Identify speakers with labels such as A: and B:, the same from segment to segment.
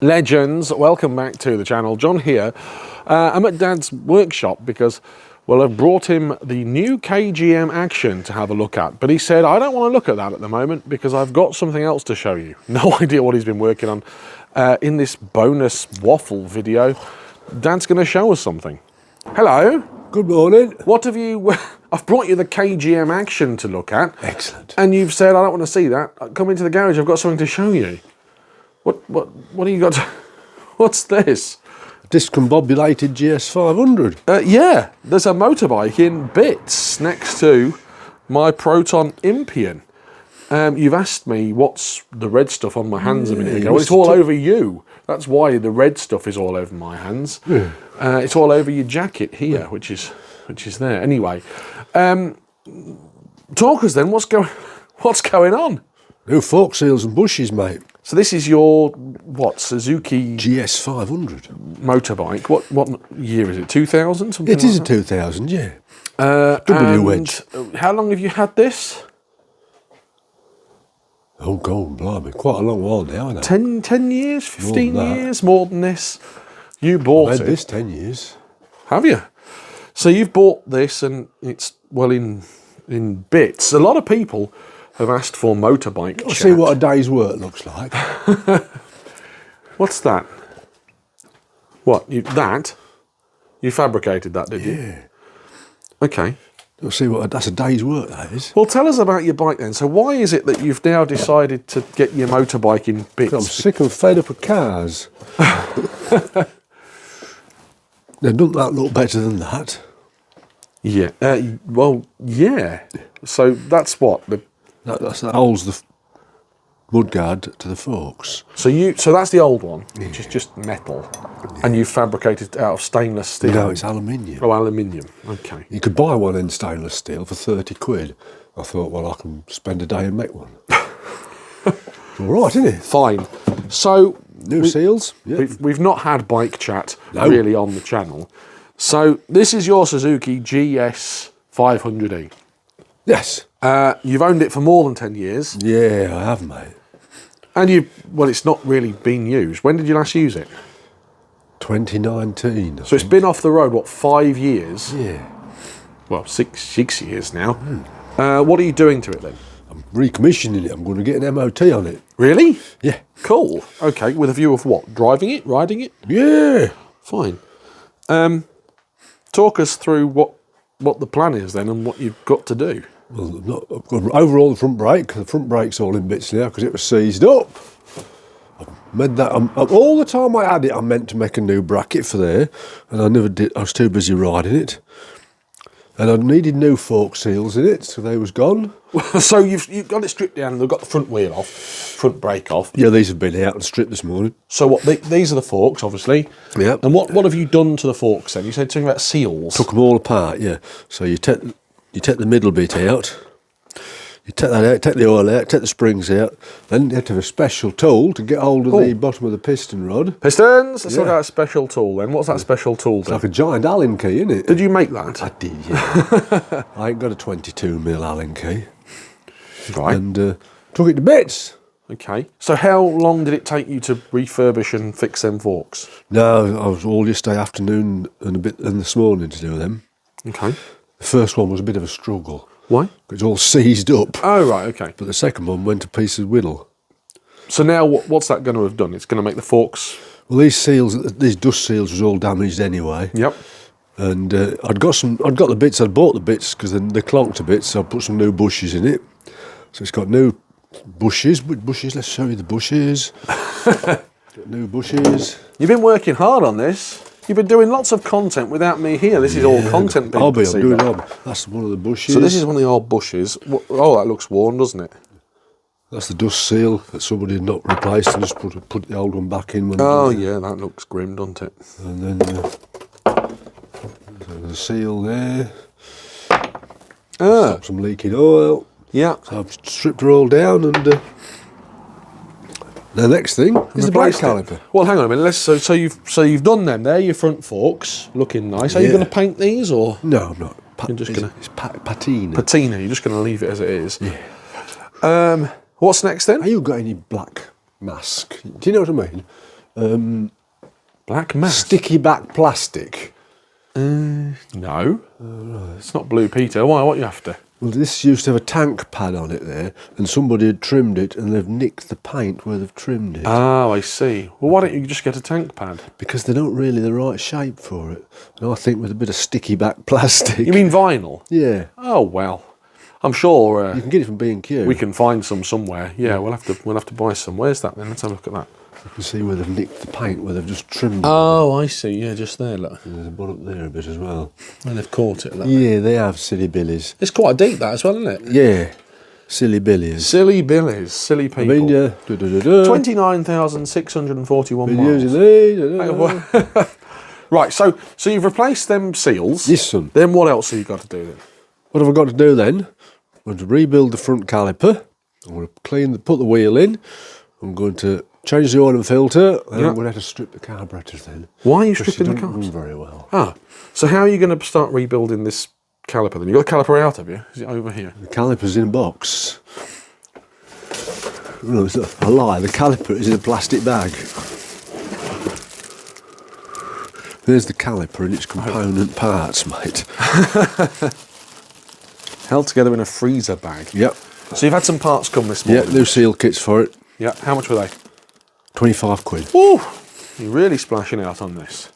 A: Legends, welcome back to the channel. John here. I'm at Dad's workshop because, well, I've brought him the new KGM Action to have a look at. But he said, I don't want to look at that at the moment because I've got something else to show you. No idea what he's been working on. In this bonus Waffle video, Dad's going to show us something. Hello.
B: Good morning.
A: What have you... I've brought you the KGM Action to look at.
B: Excellent.
A: And you've said, I don't want to see that. Come into the garage, I've got something to show you. What do you got? What's this?
B: Discombobulated GS500.
A: Yeah, there's a motorbike in bits next to my Proton Impian. You've asked me what's the red stuff on my hands a minute ago. Well, it's all over you. That's why the red stuff is all over my hands. Yeah. It's all over your jacket here, which is there. Anyway, talk us then. What's going on?
B: New fork seals and bushes, mate.
A: So this is your, what, Suzuki
B: GS500
A: motorbike. What year is it? 2000? Something
B: It is
A: like
B: a 2000, yeah.
A: W
B: wedge.
A: How long have you had this?
B: Oh, God, blimey. Quite a long while now, I know.
A: 10 years? 15 years? More than this? You bought
B: I've
A: it.
B: had this 10 years.
A: Have you? So you've bought this and it's, well, in bits. A lot of people have asked for motorbike chat.
B: See what a day's work looks like.
A: What's that? What, you fabricated that, did you?
B: Yeah.
A: Okay.
B: You'll see what that's a day's work, that is.
A: Well, tell us about your bike then. So why is it that you've now decided to get your motorbike in bits?
B: I'm sick and fed up of cars. Now, doesn't that look better than that?
A: Yeah. Well, yeah. So that's what
B: That holds the mudguard to the forks.
A: So that's the old one, which is just metal, and you fabricated it out of stainless steel.
B: No, it's aluminium.
A: Oh, aluminium. Okay.
B: You could buy one in stainless steel for 30 quid. I thought, well, I can spend a day and make one. It's all right, isn't it?
A: Fine. So
B: New seals. Yep.
A: We've not had bike chat really on the channel. So this is your Suzuki GS500E.
B: Yes.
A: You've owned it for more than 10 years.
B: Yeah, I have, mate.
A: And well, it's not really been used. When did you last use it?
B: 2019.
A: So it's been off the road, what, 5 years?
B: Yeah.
A: Well, six years now. What are you doing to it then?
B: I'm recommissioning it. I'm going to get an MOT on it.
A: Really?
B: Yeah.
A: Cool. Okay, with a view of what? Driving it? Riding it?
B: Yeah.
A: Fine. Talk us through what the plan is then and what you've got to do.
B: Well, I've got overall the front brake. The front brake's all in bits now because it was seized up. I've made that. All the time I had it, I meant to make a new bracket for there, and I never did. I was too busy riding it. And I needed new fork seals in it, so they was gone.
A: So you've got it stripped down and they've got the front wheel off, front brake off.
B: Yeah, these have been out and stripped this morning.
A: So what? These are the forks, obviously.
B: Yeah.
A: And what have you done to the forks then? You said something about seals.
B: Took them all apart. Yeah. So you take the middle bit out. You take that out, take the oil out, take the springs out. Then you have to have a special tool to get hold of the bottom of the piston rod.
A: Pistons? Let's look at a special tool then. What's that special tool
B: It's
A: then?
B: like a giant Allen key, isn't it?
A: Did you make that?
B: I did, yeah. I ain't got a 22mm Allen key.
A: Right.
B: And took it to bits.
A: Okay. So how long did it take you to refurbish and fix them forks?
B: No, I was all yesterday afternoon and a bit and this morning to do them.
A: Okay.
B: The first one was a bit of a struggle.
A: Why?
B: It's all seized up.
A: Oh, right, okay.
B: But the second one went to pieces whittle.
A: So now what's that going to have done? It's going to make the forks...
B: Well, these dust seals was all damaged anyway.
A: Yep.
B: And I'd got the bits, I'd bought the bits because they clonked a bit, so I put some new bushes in it. So it's got new bushes. With bushes, let's show you the bushes. Got new bushes.
A: You've been working hard on this. You've been doing lots of content without me here. This is all content.
B: I'm doing all. That's one of the bushes.
A: So this is one of the old bushes. Oh, that looks worn, doesn't it?
B: That's the dust seal that somebody had not replaced and just put the old one back in.
A: Oh yeah, that looks grim, doesn't it?
B: And then the seal there. Stop some leaking oil.
A: Yeah.
B: So I've stripped her all down and the next thing is the brake caliper.
A: Well, hang on a minute. So you've done them. They're your front forks, looking nice. Are you going to paint these or?
B: No, I'm not.
A: You're just going to.
B: It's patina.
A: Patina. You're just going to leave it as it is. Yeah. What's next then?
B: Have you got any black mask? Do you know what I mean?
A: Black mass?
B: Sticky back plastic.
A: No. It's not Blue Peter. Why? What are you after?
B: Well, this used to have a tank pad on it there, and somebody had trimmed it, and they've nicked the paint where they've trimmed it.
A: Oh, I see. Well, why don't you just get a tank pad?
B: Because they're not really the right shape for it. And I think with a bit of sticky back plastic.
A: You mean vinyl?
B: Yeah.
A: Oh well, I'm sure
B: You can get it from B&Q.
A: we can find some somewhere. Yeah, we'll have to buy some. Where's that then? Let's have a look at that.
B: You can see where they've nicked the paint, where they've just trimmed it.
A: Oh, I see. Yeah, just there. Look,
B: And there's one up there a bit as well.
A: and they've caught it. Look.
B: Yeah, they have silly billies.
A: It's quite deep that as well, isn't it?
B: Yeah, silly billies.
A: Silly billies, silly people.
B: I mean, yeah.
A: 29,641
B: Been
A: miles.
B: using these.
A: Right, so you've replaced them seals.
B: Yes, son.
A: Then what else have you got to do then?
B: What have I got to do then? I'm going to rebuild the front caliper. I'm going to put the wheel in. I'm going to change the oil and filter. And I'm going to have to strip the carburetors then.
A: Why are you
B: Because
A: stripping
B: they
A: the
B: don't
A: cars?
B: run very well.
A: Ah, so how are you going to start rebuilding this caliper then? You got the caliper out, have you? Is it over here?
B: The caliper's in a box. No, it's not a lie. The caliper is in a plastic bag. There's the caliper and its component parts, mate.
A: Held together in a freezer bag.
B: Yep.
A: So you've had some parts come this
B: Yeah,
A: morning.
B: new seal kits for it.
A: Yeah. How much were they?
B: 25 quid.
A: Ooh, you're really splashing out on this.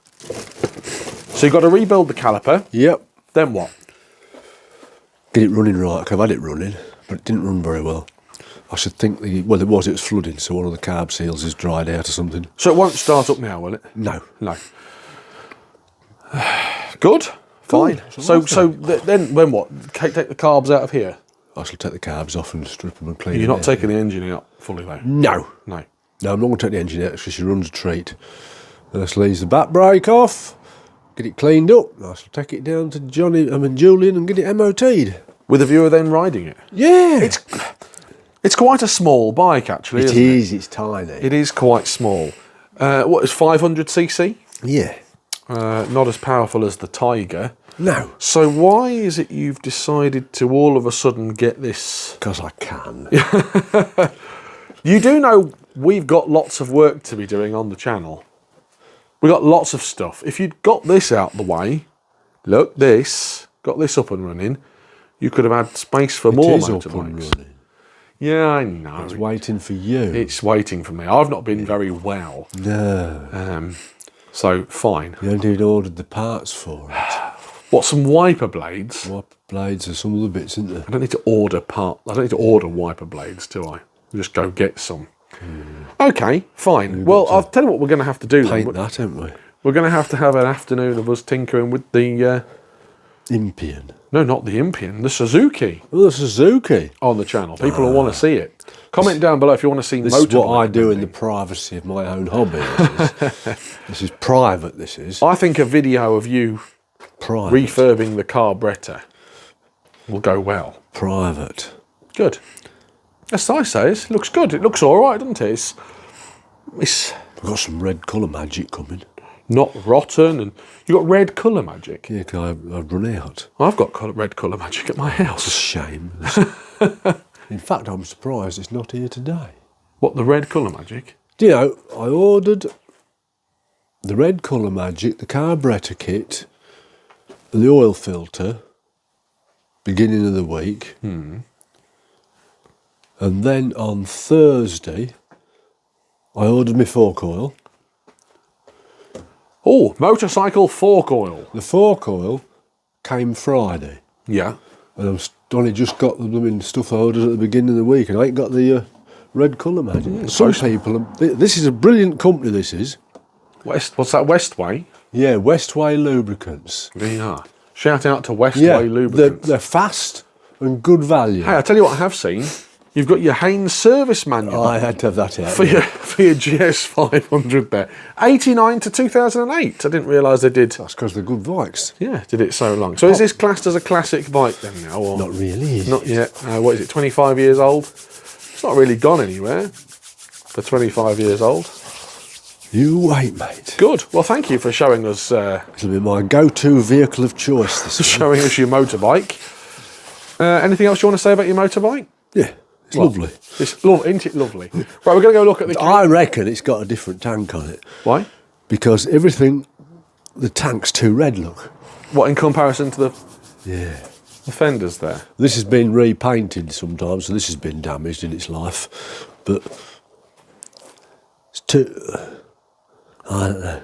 A: So you've got to rebuild the caliper.
B: Yep.
A: Then what?
B: Get it running right. I've had it running, but it didn't run very well. I should think it was flooding, so one of the carb seals is dried out or something.
A: So it won't start up now, will it?
B: No.
A: No. Good. Fine.
B: Good.
A: Then when what? Take the carbs out of here?
B: I shall take the carbs off and strip them and clean
A: You're
B: them
A: not
B: out.
A: taking the engine out fully though?
B: No.
A: No.
B: No, I'm not going to take the engine out because she runs a treat. Let's leave the back brake off, get it cleaned up. I shall take it down to Julian and get it MOT'd.
A: With a view of then riding it?
B: Yeah.
A: It's quite a small bike actually, isn't it?
B: It's tiny.
A: It is quite small. What is 500cc?
B: Yeah.
A: Not as powerful as the Tiger.
B: No.
A: So why is it you've decided to all of a sudden get this?
B: Because I can.
A: You do know we've got lots of work to be doing on the channel. We've got lots of stuff. If you'd got this out the way, look, got this up and running, you could have had space for more
B: It is up and
A: motorbikes.
B: running.
A: Yeah, I know.
B: It's waiting for you.
A: It's waiting for me. I've not been very well.
B: No.
A: So, fine.
B: You haven't even ordered the parts for it.
A: What, some wiper blades?
B: Wiper blades and some other bits, isn't there?
A: I don't need to order wiper blades, do I? Just go get some. Okay, fine. Well, I'll tell you what we're going to have to do.
B: Paint that, haven't we?
A: We're going to have an afternoon of us tinkering with the...
B: Impian.
A: no, not the Impian, the Suzuki
B: Oh, the Suzuki.
A: on the channel. People will want to see it. Comment down below if you want to see
B: This is what I do in the privacy of my own hobby. This is private, this is.
A: I think a video of you
B: Private.
A: refurbing the carburettor will go well.
B: Private.
A: Good. As I say, it looks good. It looks all right, doesn't it? It's
B: I've got some red colour magic coming.
A: not rotten, and you got red colour magic.
B: Yeah, 'cause I've run out.
A: I've got red colour magic at my
B: It's a
A: house.
B: shame. In fact, I'm surprised it's not here today.
A: What, the red colour magic?
B: Do you know, I ordered the red colour magic, the carburettor kit, and the oil filter, beginning of the week. And then on Thursday, I ordered my fork oil.
A: Oh, motorcycle fork oil.
B: The fork oil came Friday.
A: Yeah.
B: And I've only just got the blooming stuff I ordered at the beginning of the week, and I ain't got the red colour magic. Some people, this is a brilliant company, this is.
A: What's that, Westway?
B: Yeah, Westway Lubricants.
A: Yeah. Shout out to Westway
B: Yeah,
A: Lubricants.
B: they're fast and good value.
A: Hey, I'll tell you what I have seen. You've got your Haynes service manual
B: I had to have that out.
A: for your GS500 there. 89 to 2008. I didn't realise they did.
B: That's because they're good bikes.
A: Yeah, did it so long. So is this classed as a classic bike then now? Or
B: Not really, is
A: not
B: it?
A: yet. What is it, 25 years old? It's not really gone anywhere for 25 years old.
B: You wait, mate.
A: Good. Well, thank you for showing us
B: It'll be my go-to vehicle of choice this week.
A: showing us your motorbike. Anything else you want to say about your motorbike?
B: Yeah, It's lovely.
A: Isn't it lovely? Right, we're going to go look at the...
B: I reckon it's got a different tank on it.
A: Why?
B: Because everything, the tank's too red, look.
A: What, in comparison to the
B: Yeah.
A: fenders there?
B: This has been repainted sometimes, so this has been damaged in its life. But it's too... I don't know.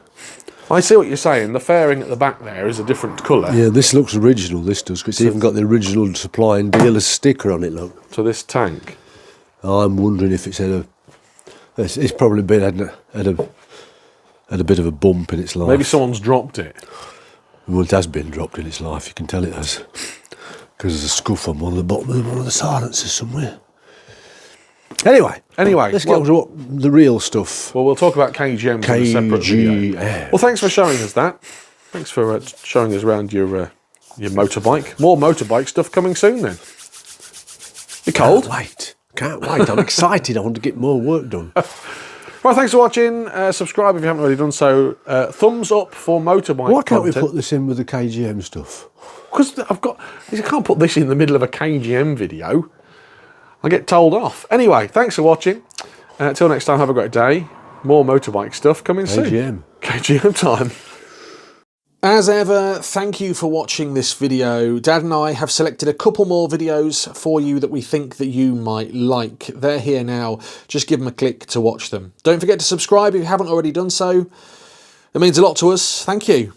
A: I see what you're saying. The fairing at the back there is a different colour.
B: Yeah, this looks original, this does. It's even got the original supply and dealer's sticker on it, look.
A: To this tank.
B: I'm wondering if it's had a... It's probably been had a bit of a bump in its life.
A: Maybe someone's dropped it.
B: Well, it has been dropped in its life, you can tell it has. Because there's a scuff on one of the bottom of one of the silencers somewhere. Anyway, let's get on to what the real stuff.
A: Well, we'll talk about KGMs in a separate video. Well, thanks for showing us that. Thanks for showing us around your motorbike. More motorbike stuff coming soon then. You cold?
B: Can't wait. I'm excited. I want to get more work done.
A: Right, thanks for watching. Subscribe if you haven't already done so. Thumbs up for motorbike
B: Why can't
A: content.
B: we put this in with the KGM stuff?
A: Because I can't put this in the middle of a KGM video. I get told off. Anyway, thanks for watching. Till next time, have a great day. More motorbike stuff coming soon. KGM time. As ever, thank you for watching this video. Dad and I have selected a couple more videos for you that we think that you might like. They're here now. Just give them a click to watch them. Don't forget to subscribe if you haven't already done so. It means a lot to us. Thank you.